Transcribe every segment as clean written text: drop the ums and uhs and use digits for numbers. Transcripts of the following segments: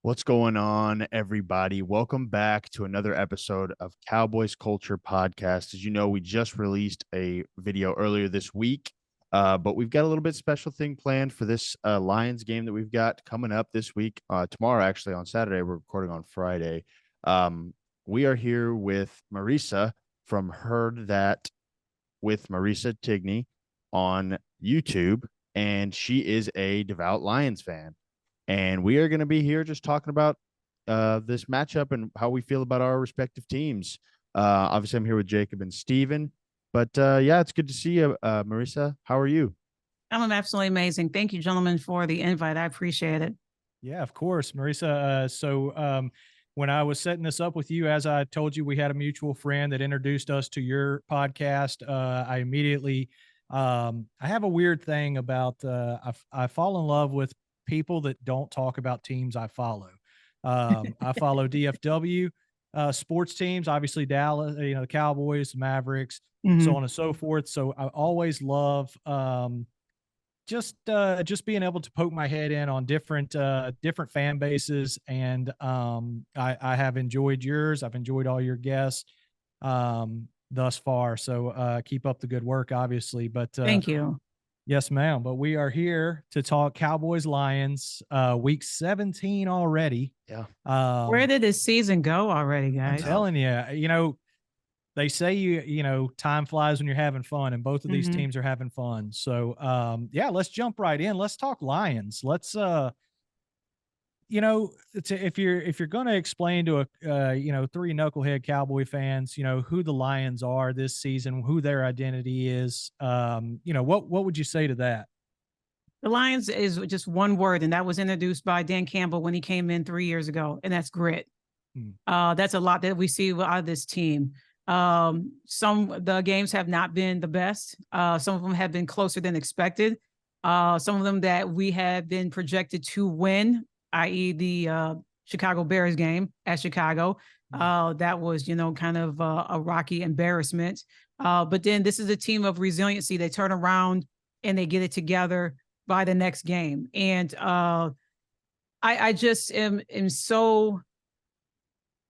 What's going on, everybody? Welcome back to another episode of Cowboys Culture Podcast. As you know, we just released a video earlier this week, but we've got a little bit special thing planned for this Lions game that we've got coming up this week. Tomorrow, actually, on Saturday. We're recording on Friday. We are here with Marisa from Heard That with Marisa Tigney on YouTube, and she is a devout Lions fan. And we are going to be here just talking about this matchup and how we feel about our respective teams. Obviously, I'm here with Jacob and Steven. But yeah, it's good to see you, Marisa. How are you? I'm absolutely amazing. Thank you, gentlemen, for the invite. I appreciate it. Yeah, of course, Marisa. When I was setting this up with you, as I told you, we had a mutual friend that introduced us to your podcast. I immediately, I have a weird thing about I fall in love with people that don't talk about teams I follow. I follow DFW sports teams, obviously Dallas, the Cowboys, Mavericks, so on and so forth. So I always love just being able to poke my head in on different fan bases, and I have enjoyed yours. I've enjoyed all your guests thus far. So keep up the good work, obviously. But Thank you. yes, ma'am. But we are here to talk Cowboys Lions, week 17 already. Yeah. Where did this season go already, I'm guys? telling you, they say time flies when you're having fun, and both of these teams are having fun. So yeah, let's jump right in. Let's talk Lions. Let's if you're going to explain to three knucklehead Cowboy fans, who the Lions are this season, who their identity is, what would you say to that? The Lions is just one word, and that was introduced by Dan Campbell when he came in 3 years ago, and that's grit. That's a lot that we see out of this team. Some of the games have not been the best. Some of them have been closer than expected. Some of them that we have been projected to win, i.e. the Chicago Bears game at Chicago. That was, kind of a rocky embarrassment. But then this is a team of resiliency. They turn around and they get it together by the next game. And I just am so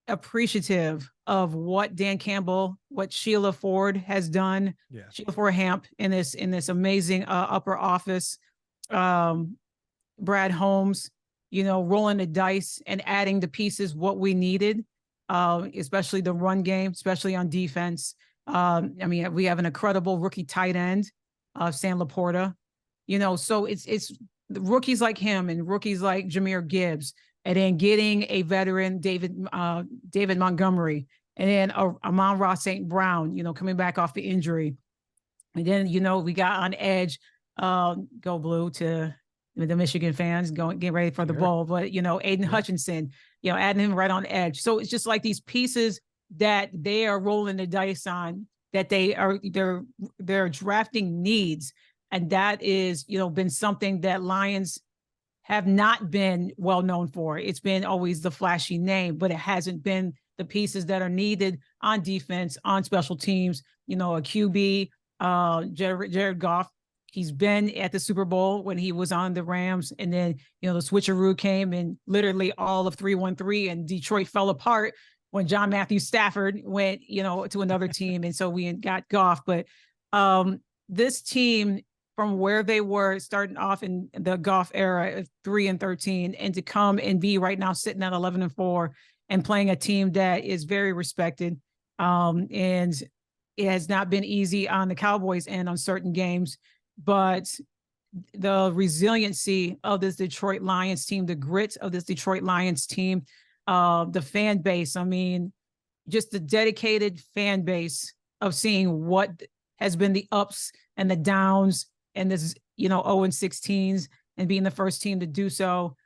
appreciative of what Dan Campbell, what Sheila Ford has done. Yeah. Sheila Ford Hamp in this amazing upper office. Brad Holmes, rolling the dice and adding the pieces what we needed, especially the run game, especially on defense. We have an incredible rookie tight end, Sam Laporta. So it's rookies like him and rookies like Jahmyr Gibbs, and then getting a veteran, David Montgomery, and then Amon-Ra St. Brown, coming back off the injury. And then, we got on edge, go blue to the Michigan fans getting ready for the bowl. But, Aiden Hutchinson, adding him right on edge. So it's just like these pieces that they are rolling the dice on, that they're drafting needs. And that is, been something that Lions have not been well known for. It's been always the flashy name, but it hasn't been the pieces that are needed on defense, on special teams. A QB, Jared Goff, he's been at the Super Bowl when he was on the Rams, and then the switcheroo came, and literally all of 3-1-3 and Detroit fell apart when John Matthew Stafford went to another team, and so we got Goff. But this team, from where they were starting off in the Goff era of 3-13, and to come and be right now sitting at 11-4 and playing a team that is very respected. And it has not been easy on the Cowboys end on certain games, but the resiliency of this Detroit Lions team, the grit of this Detroit Lions team, the fan base, just the dedicated fan base of seeing what has been the ups and the downs, and this, 0-16s, and being the first team to do so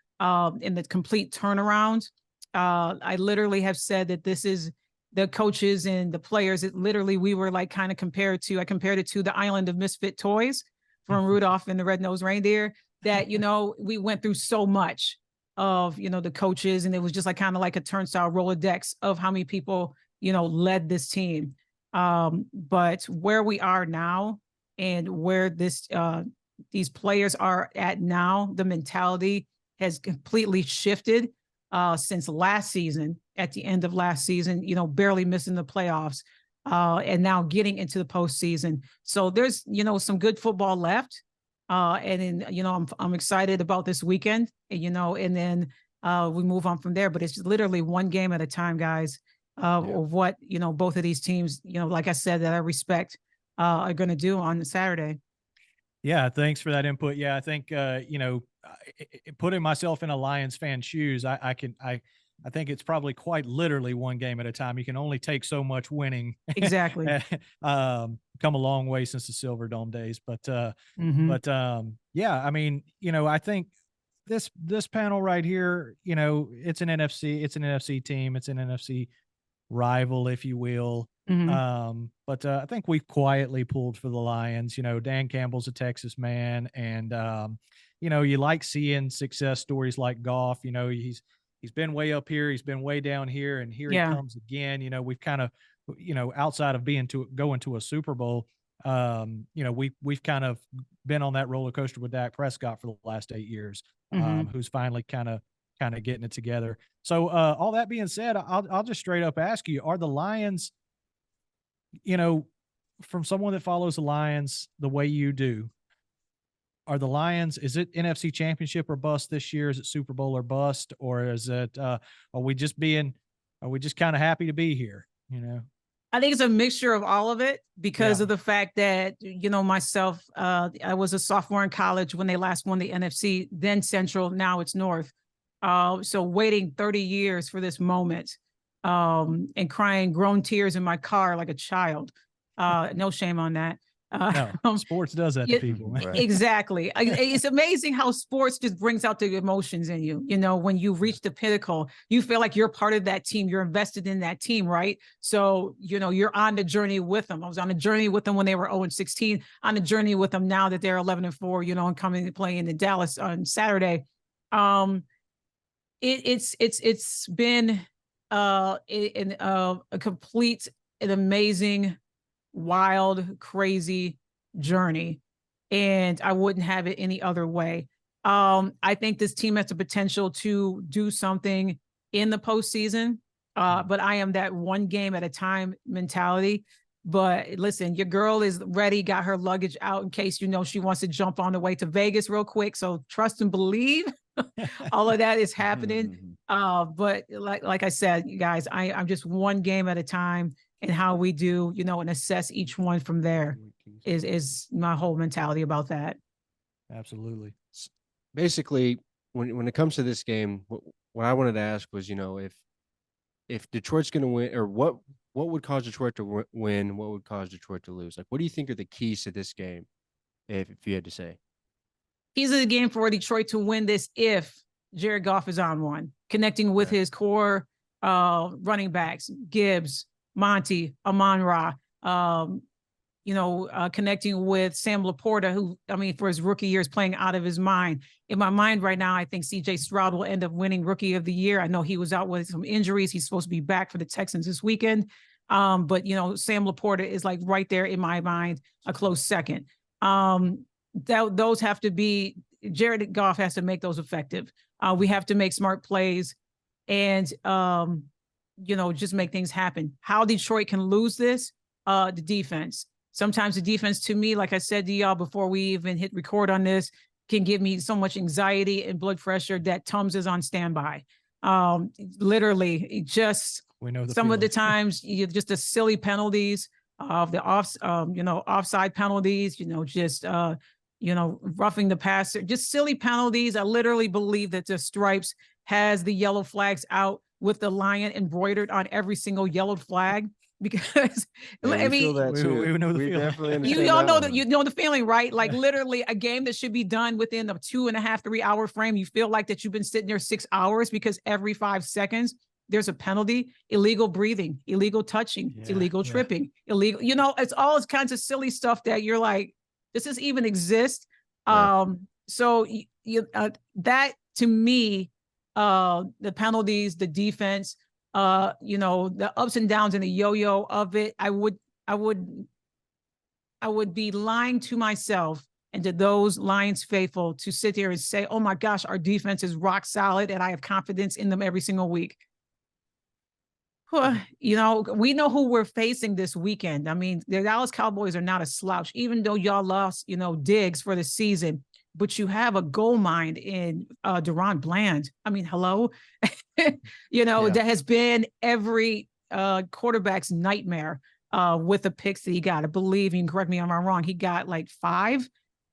in the complete turnaround. I literally have said that this is the coaches and the players. We were like I compared it to the island of misfit toys from Rudolph and the Red-Nosed Reindeer, that, we went through so much of, the coaches, and it was just like a turnstile Rolodex of how many people, led this team. But where we are now, and where these players are at now, the mentality has completely shifted. since last season, at the end of last season, barely missing the playoffs, and now getting into the postseason. So there's, some good football left. And then, I'm excited about this weekend, and then we move on from there. But it's literally one game at a time, guys, of what, both of these teams, like I said, that I respect, are going to do on Saturday. Yeah, thanks for that input. Yeah, I think putting myself in a Lions fan shoes, I think it's probably quite literally one game at a time. You can only take so much winning. Exactly. Come a long way since the Silver Dome days, but yeah, I mean, I think this panel right here, it's an NFC team, it's an NFC rival, if you will. But I think we've quietly pulled for the Lions. Dan Campbell's a Texas man, and you like seeing success stories like Goff. He's been way up here, he's been way down here, and here he comes again. We've kind of, outside of going to a Super Bowl, we've kind of been on that roller coaster with Dak Prescott for the last 8 years, who's finally kind of getting it together. So all that being said, I'll just straight up ask you, are the Lions, from someone that follows the Lions the way you do, are the Lions, is it NFC Championship or bust this year? Is it Super Bowl or bust? Or is it, are we just kind of happy to be here? I think it's a mixture of all of it because of the fact that, myself, I was a sophomore in college when they last won the NFC, then Central, now it's North. So waiting 30 years for this moment, and crying grown tears in my car like a child. No shame on that. No, sports does that to people. Right. Exactly. It's amazing how sports just brings out the emotions in you. When you reach the pinnacle, you feel like you're part of that team. You're invested in that team, right? So, you're on the journey with them. I was on a journey with them when they were 0-16, on a journey with them now that they're 11-4, and coming to play in Dallas on Saturday. It's been a complete and amazing, wild, crazy journey, and I wouldn't have it any other way. I think this team has the potential to do something in the postseason, but I am that one game at a time mentality. But listen, your girl is ready, got her luggage out in case she wants to jump on the way to Vegas real quick. So trust and believe. All of that is happening. But like I said, you guys, I'm just one game at a time, and how we do, and assess each one from there is my whole mentality about that. Absolutely. Basically, when it comes to this game, what I wanted to ask was, if Detroit's going to win, or what would cause Detroit to win, what would cause Detroit to lose? Like, what do you think are the keys to this game, if you had to say? Keys of the game for Detroit to win this, if Jared Goff is on one, connecting with his core running backs, Gibbs, Monty, Amon-Ra, connecting with Sam Laporta, who, for his rookie year is playing out of his mind. In my mind right now, I think CJ Stroud will end up winning Rookie of the Year. I know he was out with some injuries. He's supposed to be back for the Texans this weekend. But Sam Laporta is like right there in my mind, a close second. Those have to be, Jared Goff has to make those effective. We have to make smart plays and, just make things happen. How Detroit can lose this, the defense. Sometimes the defense, to me, like I said to y'all before we even hit record on this, can give me so much anxiety and blood pressure that Tums is on standby. Literally, just we know some of the times, just the silly penalties of the offside penalties, roughing the passer, just silly penalties. I literally believe that the Stripes has the yellow flags out with the lion embroidered on every single yellow flag, because we feel that too. We know the feeling. Definitely you all know that, the feeling, right? Like literally a game that should be done within a 2.5, 3 hour frame. You feel like that you've been sitting there 6 hours because every 5 seconds there's a penalty, illegal breathing, illegal touching, illegal tripping, illegal, it's all kinds of silly stuff that you're like, does this even exist? So that to me, the penalties, the defense, the ups and downs and the yo-yo of it, I would be lying to myself And to those Lions faithful to sit there and say, oh my gosh, our defense is rock solid and I have confidence in them every single week. You know, we know who we're facing this weekend. I mean, the Dallas Cowboys are not a slouch, even though y'all lost, you know, Diggs for the season, but you have a goal mine in Deron Bland. I mean, hello, you know, that has been every quarterback's nightmare with the picks that he got. I believe, you can correct me if I'm wrong, he got like 5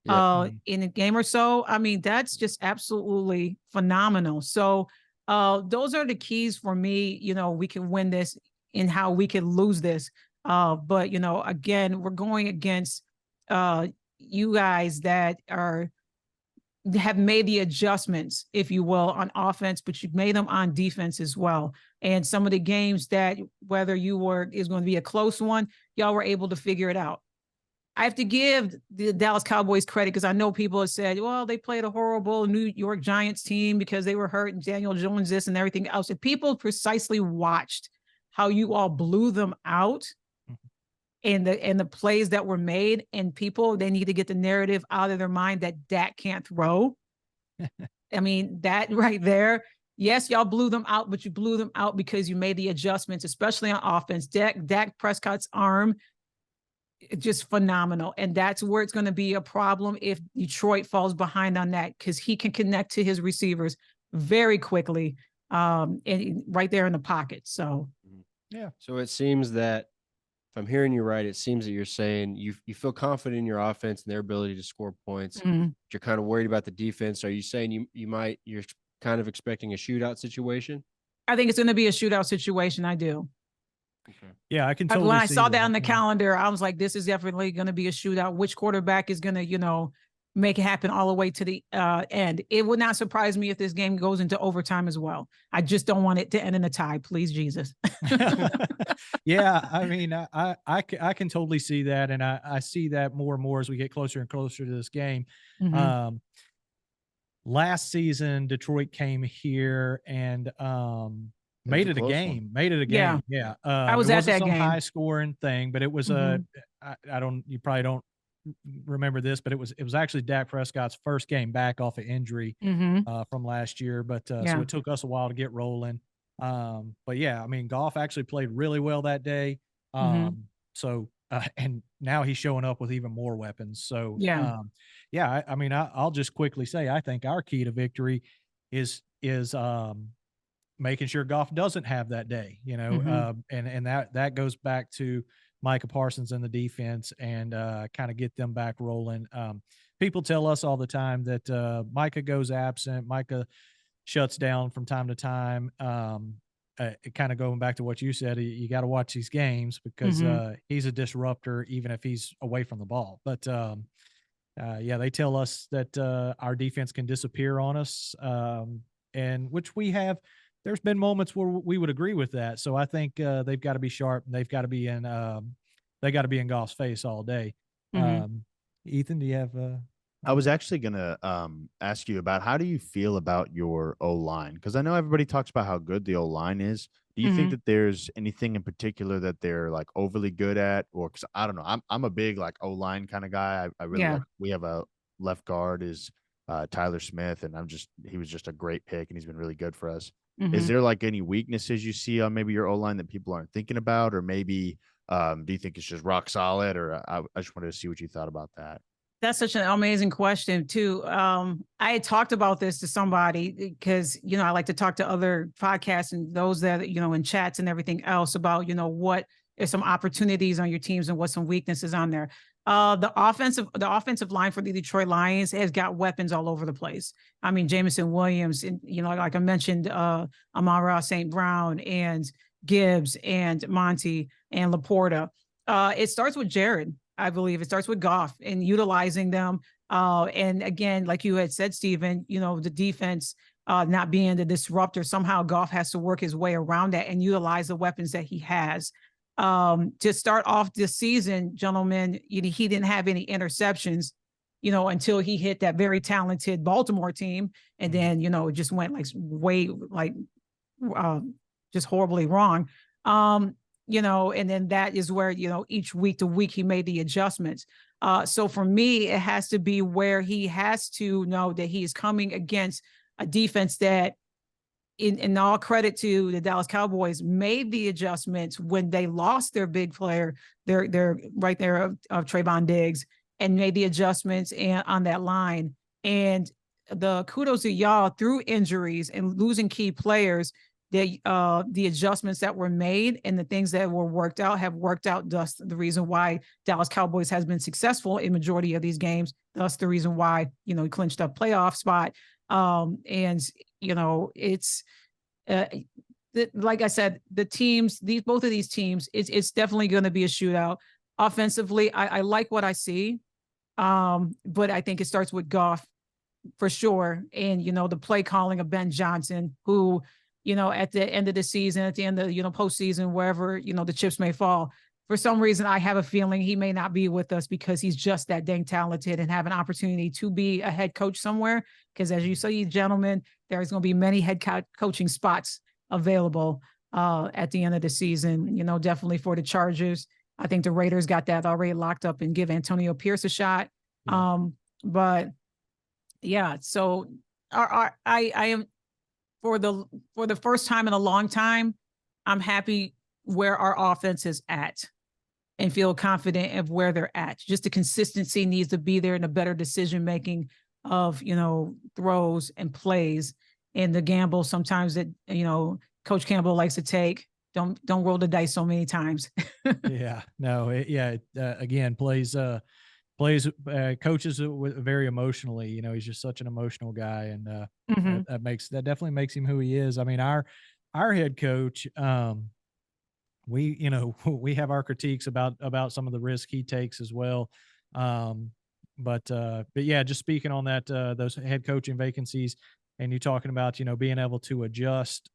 in a game or so. I mean, that's just absolutely phenomenal. So those are the keys for me. You know, we can win this and how we can lose this. But, you know, again, we're going against you guys that have made the adjustments, if you will, on offense, but you've made them on defense as well. And some of the games that, whether is going to be a close one, y'all were able to figure it out. I have to give the Dallas Cowboys credit because I know people have said, well, they played a horrible New York Giants team because they were hurt and Daniel Jones this and everything else. And people precisely watched how you all blew them out and the plays that were made. And people, they need to get the narrative out of their mind that Dak can't throw. I mean, that right there. Yes, y'all blew them out, but you blew them out because you made the adjustments, especially on offense. Dak Prescott's arm, just phenomenal. And that's where it's going to be a problem if Detroit falls behind on that, because he can connect to his receivers very quickly and right there in the pocket. So, yeah. So it seems that, if I'm hearing you right, it seems that you're saying you feel confident in your offense and their ability to score points. You're kind of worried about the defense. Are you saying you're kind of expecting a shootout situation? I think it's going to be a shootout situation. I do. Okay. Yeah, I can totally when I see saw that on the calendar, I was like, this is definitely going to be a shootout. Which quarterback is going to, you know, make it happen all the way to the end? It would not surprise me if this game goes into overtime as well. I just don't want it to end in a tie. Please, Jesus. Yeah, I mean, I can totally see that. And I see that more and more as we get closer and closer to this game. Last season, Detroit came here and made it a game. Yeah. I was at that game. High scoring thing, but it was you probably don't remember this, but it was actually Dak Prescott's first game back off of injury from last year. But so it took us a while to get rolling. But yeah, I mean, Goff actually played really well that day. So and now he's showing up with even more weapons. So I mean, I'll just quickly say, I think our key to victory is making sure Goff doesn't have that day, you know, and that goes back to Micah Parsons and the defense and kind of get them back rolling. People tell us all the time that Micah goes absent. Micah shuts down from time to time. Kind of going back to what you said, you got to watch these games because he's a disruptor, even if he's away from the ball. But yeah, they tell us that our defense can disappear on us, and which we have. There's been moments where we would agree with that. So I think they've got to be sharp. And they've got to be in Goff's face all day. Ethan, do you have? I was actually gonna ask you about, how do you feel about your O-line? Because I know everybody talks about how good the O-line is. Do you think that there's anything in particular that they're like overly good at, or because I don't know, I'm a big like O-line kind of guy. I really like. We have a left guard is Tyler Smith, and he was just a great pick, and he's been really good for us. Is there like any weaknesses you see on maybe your O-line that people aren't thinking about, or maybe do you think it's just rock solid? Or I just wanted to see what you thought about that. That's such an amazing question too. I had talked about this to somebody because, you know, I like to talk to other podcasts and those that, you know, in chats and everything else about, you know, what are some opportunities on your teams and what some weaknesses on there. The offensive line for the Detroit Lions has got weapons all over the place. I mean, Jameson Williams, and, you know, like I mentioned, Amon-Ra St. Brown and Gibbs and Monty and Laporta. It starts with Jared. I believe it starts with Goff and utilizing them. And again, like you had said, Stephen, you know, the defense not being the disruptor, somehow Goff has to work his way around that and utilize the weapons that he has. To start off this season, gentlemen, he didn't have any interceptions, you know, until he hit that very talented Baltimore team. And then, you know, it just went like way, like just horribly wrong. and then that is where, each week to week he made the adjustments. So for me, it has to be where he has to know that he is coming against a defense that, in all credit to the Dallas Cowboys, made the adjustments when they lost their big player, their right there of Trayvon Diggs, and made the adjustments on that line. And the kudos to y'all through injuries and losing key players, the adjustments that were made and the things that were worked out have worked out. Thus, the reason why Dallas Cowboys has been successful in majority of these games. Thus, the reason why he clinched a playoff spot. And it's like I said, the teams, both of these teams, it's definitely going to be a shootout. Offensively, I like what I see, but I think it starts with Goff for sure, and the play calling of Ben Johnson, who at the end of the season, at the end of postseason, wherever the chips may fall. For some reason, I have a feeling he may not be with us because he's just that dang talented and have an opportunity to be a head coach somewhere. Because as you say, gentlemen, there's going to be many head coaching spots available at the end of the season. Definitely for the Chargers. I think the Raiders got that already locked up and give Antonio Pierce a shot. Yeah. But yeah, so I am for the first time in a long time, I'm happy where our offense is at and feel confident of where they're at. Just the consistency needs to be there and a better decision-making of, throws and plays and the gamble sometimes that, Coach Campbell likes to take. Don't roll the dice so many times. Yeah, no. Again, plays coaches very emotionally. He's just such an emotional guy. And that definitely makes him who he is. I mean, our head coach, we have our critiques about some of the risk he takes as well. But yeah, just speaking on that, those head coaching vacancies, and you talking about, being able to adjust,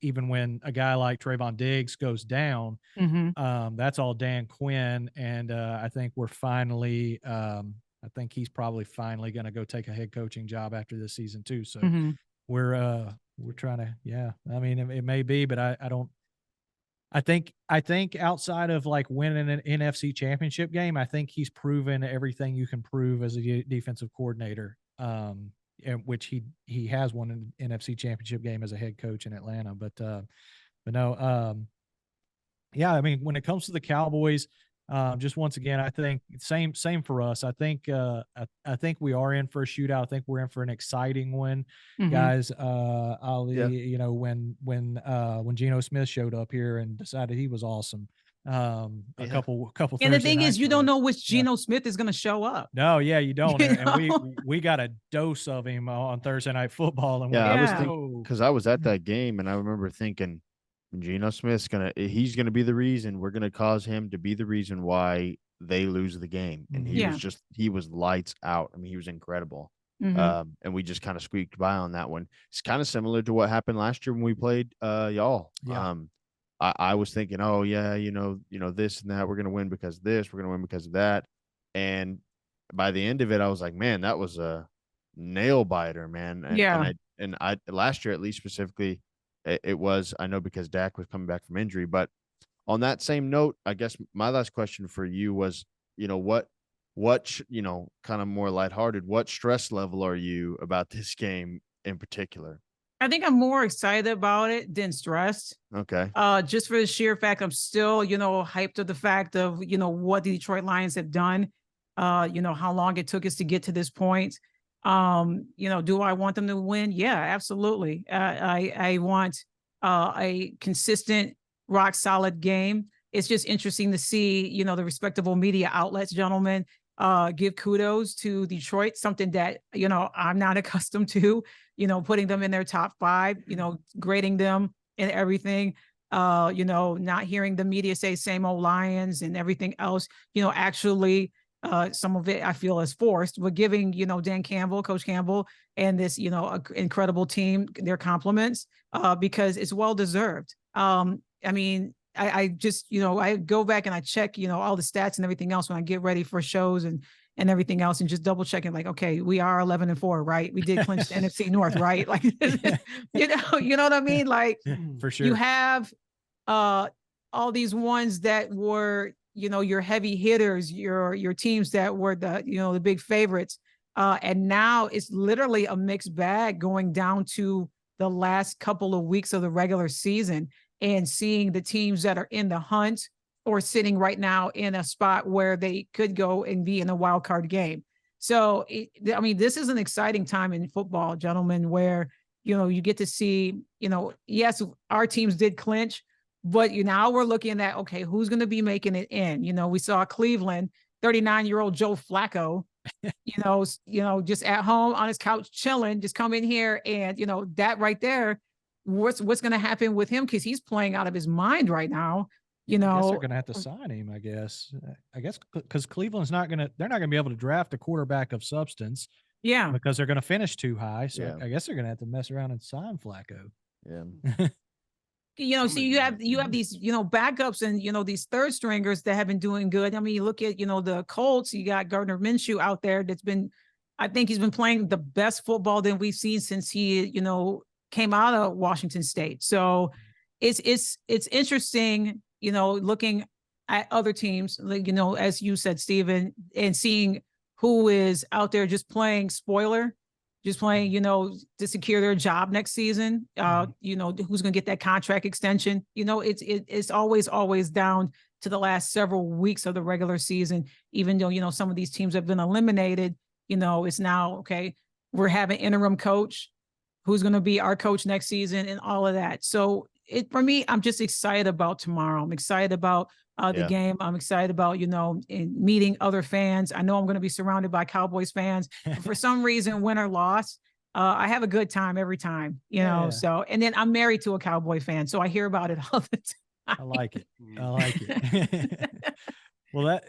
even when a guy like Trayvon Diggs goes down, that's all Dan Quinn. And I think I think he's probably finally going to go take a head coaching job after this season too. So we're trying to, yeah, I mean, it may be, but I think outside of like winning an NFC championship game, I think he's proven everything you can prove as a defensive coordinator, which he has won an NFC championship game as a head coach in Atlanta. But no, yeah, I mean, when it comes to the Cowboys, just once again, I think same for us. I think we are in for a shootout. I think we're in for an exciting one, guys. Ali, yeah. When Geno Smith showed up here and decided he was awesome. A couple. And the thing is, you don't know which Geno Smith is going to show up. No, yeah, you don't. And we got a dose of him on Thursday Night Football. And I was thinking, because I was at that game and I remember thinking, Geno Smith's he's gonna be the reason. We're gonna cause him to be the reason why they lose the game. And he was lights out. I mean, he was incredible. And we just kind of squeaked by on that one. It's kind of similar to what happened last year when we played y'all. Yeah. I was thinking, oh yeah, this and that, we're gonna win because of this, we're gonna win because of that. And by the end of it, I was like, man, that was a nail biter, man. And I last year, at least specifically, it was, I know, because Dak was coming back from injury. But on that same note, I guess my last question for you was, what kind of more lighthearted, what stress level are you about this game in particular? I think I'm more excited about it than stressed. Okay. Just for the sheer fact, I'm still, hyped of the fact of, what the Detroit Lions have done, how long it took us to get to this point. Do I want them to win? Yeah, absolutely. I want a consistent, rock solid game. It's just interesting to see, the respectable media outlets, gentlemen, give kudos to Detroit, something that, I'm not accustomed to, putting them in their top 5, grading them and everything, not hearing the media say same old Lions and everything else, actually, some of it I feel is forced, but giving, Dan Campbell, Coach Campbell, and this, incredible team, their compliments, because it's well-deserved. I mean, I just, I go back and I check, all the stats and everything else when I get ready for shows and everything else, and just double checking, like, okay, we are 11-4, right? We did clinch the NFC North, right? Like, you know what I mean? Like, for sure. You have, all these ones that were, your heavy hitters, your teams that were the big favorites. And now it's literally a mixed bag going down to the last couple of weeks of the regular season and seeing the teams that are in the hunt or sitting right now in a spot where they could go and be in a wild card game. So, this is an exciting time in football, gentlemen, where, you get to see, yes, our teams did clinch, but now we're looking at, okay, who's going to be making it in? We saw Cleveland, 39-year-old Joe Flacco, just at home on his couch chilling, just come in here and, that right there, what's going to happen with him? Because he's playing out of his mind right now. I guess they're going to have to sign him, I guess because Cleveland's they're not going to be able to draft a quarterback of substance. Yeah. Because they're going to finish too high. So Yeah. I guess they're going to have to mess around and sign Flacco. Yeah. So you have these, backups and, these third stringers that have been doing good. You look at, the Colts, you got Gardner Minshew out there I think he's been playing the best football that we've seen since he, came out of Washington State. So it's interesting, looking at other teams, like, as you said, Stephen, and seeing who is out there just playing spoiler, just playing, to secure their job next season. Who's going to get that contract extension? It's always down to the last several weeks of the regular season, even though, some of these teams have been eliminated, it's now, okay, we're having interim coach, who's going to be our coach next season and all of that. So for me, I'm just excited about tomorrow. I'm excited about the game. I'm excited about, in meeting other fans. I know I'm going to be surrounded by Cowboys fans. For some reason, win or loss, I have a good time every time, so, and then I'm married to a Cowboy fan, so I hear about it all the time. I like it. Well,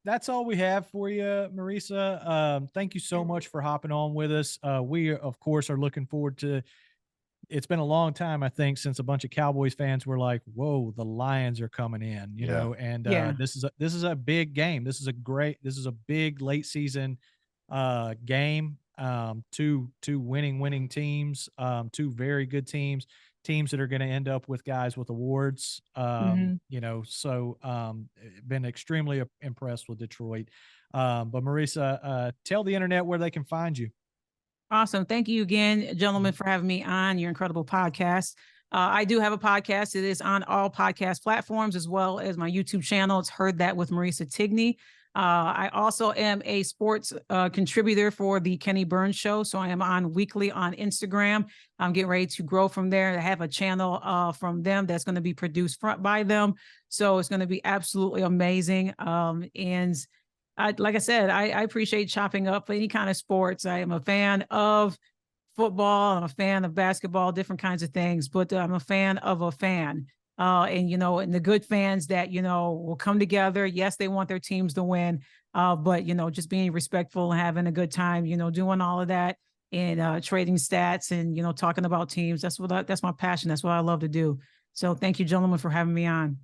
that's all we have for you, Marisa. Thank you so much for hopping on with us. We, of course, are looking forward to. It's been a long time, I think, since a bunch of Cowboys fans were like, "Whoa, the Lions are coming in," you know. And this is a big game. This is a big late season game. Two winning teams. Two very good teams that are going to end up with guys with awards. So been extremely impressed with Detroit. But Marisa, tell the internet where they can find you. Awesome. Thank you again, gentlemen, for having me on your incredible podcast. I do have a podcast. It is on all podcast platforms, as well as my YouTube channel. It's Heard That with Marisa Tigney. I also am a sports contributor for the Kenny Burns Show. So I am on weekly on Instagram. I'm getting ready to grow from there. I have a channel from them that's going to be produced by them. So it's going to be absolutely amazing. And like I said, I appreciate chopping up any kind of sports. I am a fan of football. I'm a fan of basketball, different kinds of things, but I'm a fan of a fan. And the good fans that, will come together. Yes, they want their teams to win, but, just being respectful and having a good time, doing all of that and trading stats and, talking about teams. That's my passion. That's what I love to do. So thank you, gentlemen, for having me on.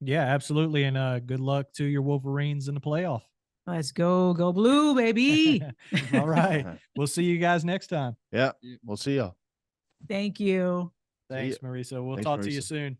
Yeah, absolutely. And good luck to your Wolverines in the playoff. Let's go blue, baby. All right. We'll see you guys next time. Yeah. We'll see y'all. Thanks, Marisa. We'll talk to you soon.